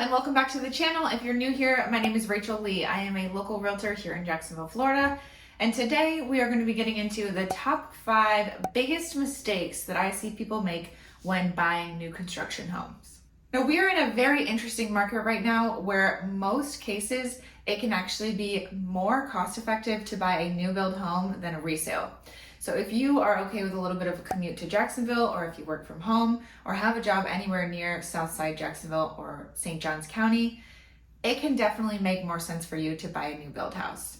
and welcome back to the channel. If you're new here, my name is Rachael Lee. I am a local realtor here in Jacksonville, Florida. And today we are going to be getting into the top 5 biggest mistakes that I see people make when buying new construction homes. Now, we are in a very interesting market right now where most cases it can actually be more cost effective to buy a new build home than a resale. So if you are okay with a little bit of a commute to Jacksonville, or if you work from home or have a job anywhere near Southside Jacksonville or St. Johns County, it can definitely make more sense for you to buy a new build house.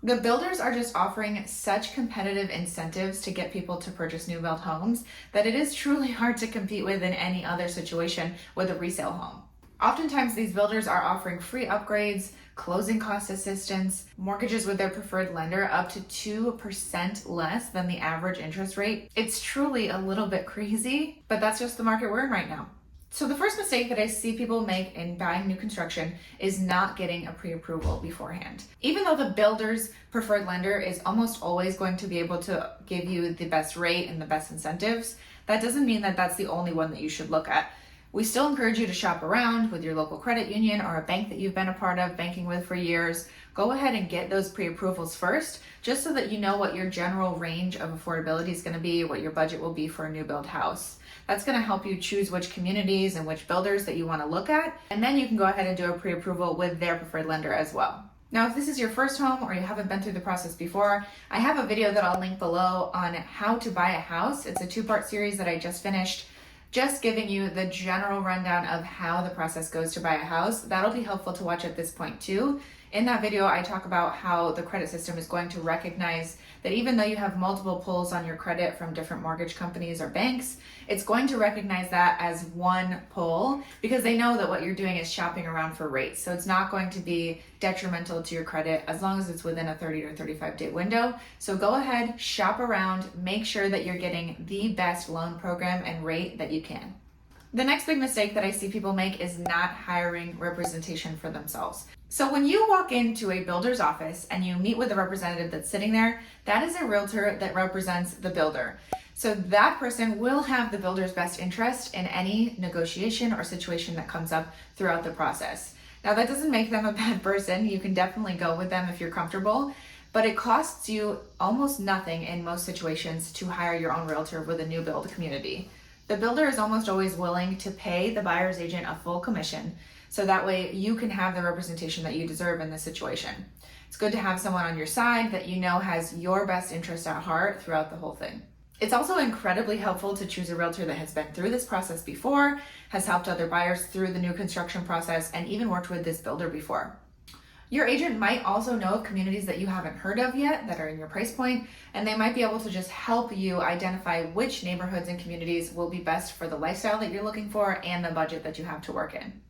The builders are just offering such competitive incentives to get people to purchase new build homes that it is truly hard to compete with in any other situation with a resale home. Oftentimes these builders are offering free upgrades, closing cost assistance, mortgages with their preferred lender up to 2% less than the average interest rate. It's truly a little bit crazy, but that's just the market we're in right now. So the first mistake that I see people make in buying new construction is not getting a pre-approval beforehand. Even though the builder's preferred lender is almost always going to be able to give you the best rate and the best incentives, that doesn't mean that that's the only one that you should look at. We still encourage you to shop around with your local credit union or a bank that you've been a part of banking with for years. Go ahead and get those pre-approvals first, just so that you know what your general range of affordability is going to be, what your budget will be for a new build house. That's going to help you choose which communities and which builders that you want to look at, and then you can go ahead and do a pre-approval with their preferred lender as well. Now, if this is your first home or you haven't been through the process before, I have a video that I'll link below on how to buy a house. It's a 2-part series that I just finished, just giving you the general rundown of how the process goes to buy a house. That'll be helpful to watch at this point too. In that video, I talk about how the credit system is going to recognize that even though you have multiple pulls on your credit from different mortgage companies or banks, it's going to recognize that as one pull because they know that what you're doing is shopping around for rates. So it's not going to be detrimental to your credit as long as it's within a 30 or 35 day window. So go ahead, shop around, make sure that you're getting the best loan program and rate that you can. The next big mistake that I see people make is not hiring representation for themselves. So when you walk into a builder's office and you meet with a representative that's sitting there, that is a realtor that represents the builder. So that person will have the builder's best interest in any negotiation or situation that comes up throughout the process. Now, that doesn't make them a bad person. You can definitely go with them if you're comfortable, but it costs you almost nothing in most situations to hire your own realtor with a new build community. The builder is almost always willing to pay the buyer's agent a full commission, so that way you can have the representation that you deserve in this situation. It's good to have someone on your side that you know has your best interest at heart throughout the whole thing. It's also incredibly helpful to choose a realtor that has been through this process before, has helped other buyers through the new construction process, and even worked with this builder before. Your agent might also know of communities that you haven't heard of yet that are in your price point, and they might be able to just help you identify which neighborhoods and communities will be best for the lifestyle that you're looking for and the budget that you have to work in.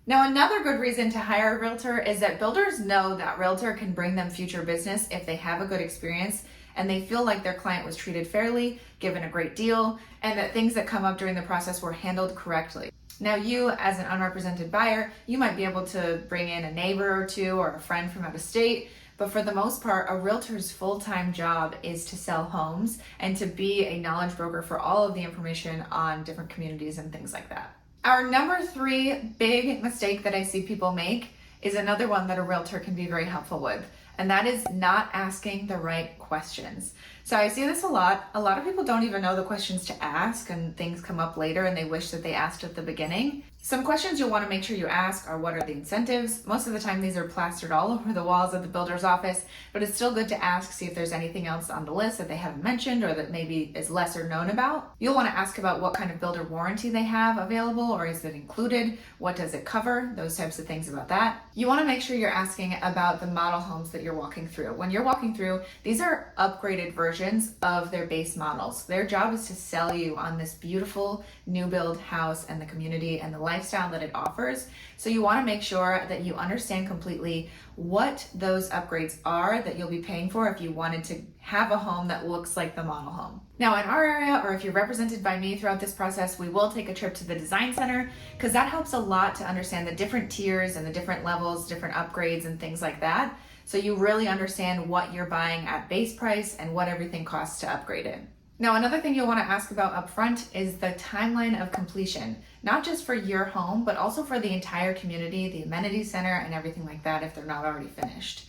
Now, another good reason to hire a realtor is that builders know that realtor can bring them future business if they have a good experience and they feel like their client was treated fairly, given a great deal, and that things that come up during the process were handled correctly. Now, you as an unrepresented buyer, you might be able to bring in a neighbor or two or a friend from out of state, but for the most part, a realtor's full-time job is to sell homes and to be a knowledge broker for all of the information on different communities and things like that. Our number 3 big mistake that I see people make is another one that a realtor can be very helpful with, and that is not asking the right questions. So I see this a lot. A lot of people don't even know the questions to ask, and things come up later and they wish that they asked at the beginning. Some questions you'll want to make sure you ask are, what are the incentives? Most of the time these are plastered all over the walls of the builder's office, but it's still good to ask, see if there's anything else on the list that they haven't mentioned or that maybe is lesser known about. You'll want to ask about what kind of builder warranty they have available, or is it included? What does it cover? Those types of things about that. You want to make sure you're asking about the model homes that you're walking through. When you're walking through, these are upgraded versions of their base models. Their job is to sell you on this beautiful new build house and the community and the lifestyle that it offers. So you want to make sure that you understand completely what those upgrades are that you'll be paying for if you wanted to have a home that looks like the model home. Now, in our area, or if you're represented by me throughout this process, we will take a trip to the design center because that helps a lot to understand the different tiers and the different levels, different upgrades and things like that. So you really understand what you're buying at base price and what everything costs to upgrade it. Now, another thing you'll want to ask about upfront is the timeline of completion. not just for your home, but also for the entire community, the amenity center, and everything like that if they're not already finished.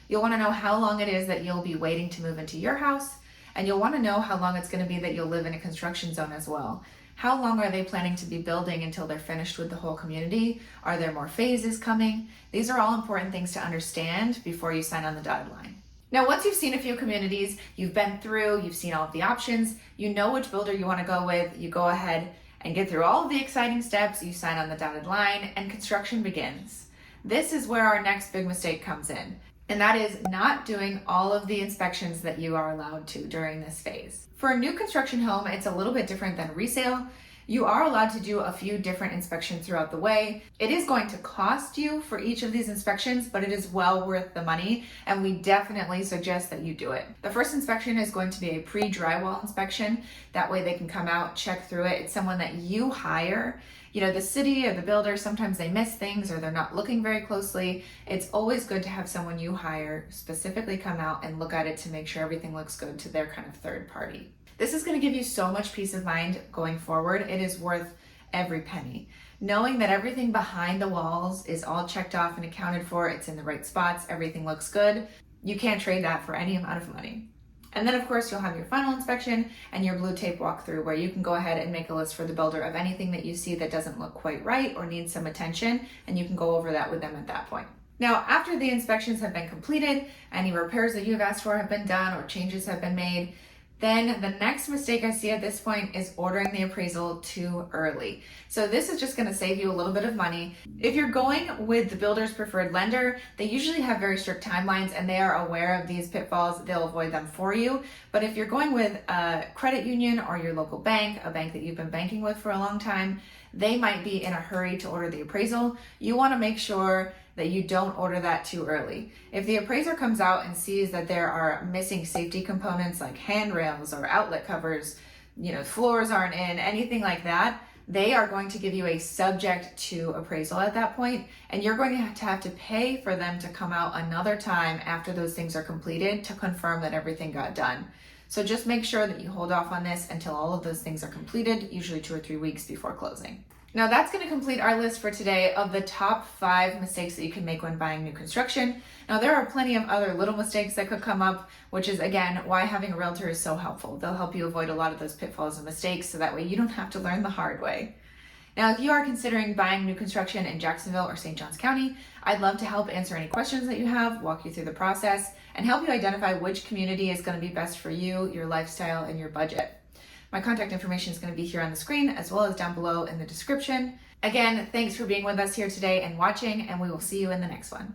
You'll want to know how long it is that you'll be waiting to move into your house, and you'll want to know how long it's going to be that you'll live in a construction zone as well. How long are they planning to be building until they're finished with the whole community? Are there more phases coming? These are all important things to understand before you sign on the dotted line. Now, once you've seen a few communities, you've been through, you've seen all of the options, you know which builder you want to go with, you go ahead and get through all of the exciting steps, you sign on the dotted line, and construction begins. This is where our next big mistake comes in, and that is not doing all of the inspections that you are allowed to during this phase. For a new construction home, it's a little bit different than resale. You are allowed to do a few different inspections throughout the way. It is going to cost you for each of these inspections, but it is well worth the money, and we definitely suggest that you do it. The first inspection is going to be a pre-drywall inspection. That way they can come out, check through it. It's someone that you hire. You know, the city or the builder, sometimes they miss things or they're not looking very closely. It's always good to have someone you hire specifically come out and look at it to make sure everything looks good to their kind of third party. This is going to give you so much peace of mind going forward. It is worth every penny. Knowing that everything behind the walls is all checked off and accounted for, it's in the right spots, everything looks good. You can't trade that for any amount of money. And then of course you'll have your final inspection and your blue tape walkthrough where you can go ahead and make a list for the builder of anything that you see that doesn't look quite right or needs some attention, and you can go over that with them at that point. Now, after the inspections have been completed, any repairs that you've asked for have been done or changes have been made, then the next mistake I see at this point is ordering the appraisal too early. So this is just going to save you a little bit of money. If you're going with the builder's preferred lender, they usually have very strict timelines and they are aware of these pitfalls. They'll avoid them for you. But if you're going with a credit union or your local bank, a bank that you've been banking with for a long time, they might be in a hurry to order the appraisal. You want to make sure that you don't order that too early. If the appraiser comes out and sees that there are missing safety components like handrails or outlet covers, floors aren't in, anything like that, they are going to give you a subject to appraisal at that point, and you're going to have to pay for them to come out another time after those things are completed to confirm that everything got done. So just make sure that you hold off on this until all of those things are completed, usually 2 or 3 weeks before closing. Now that's going to complete our list for today of the top 5 mistakes that you can make when buying new construction. Now there are plenty of other little mistakes that could come up, which is again why having a realtor is so helpful. They'll help you avoid a lot of those pitfalls and mistakes so that way you don't have to learn the hard way. Now if you are considering buying new construction in Jacksonville or St. Johns County, I'd love to help answer any questions that you have, walk you through the process, and help you identify which community is going to be best for you, your lifestyle, and your budget. My contact information is going to be here on the screen as well as down below in the description. Again, thanks for being with us here today and watching, and we will see you in the next one.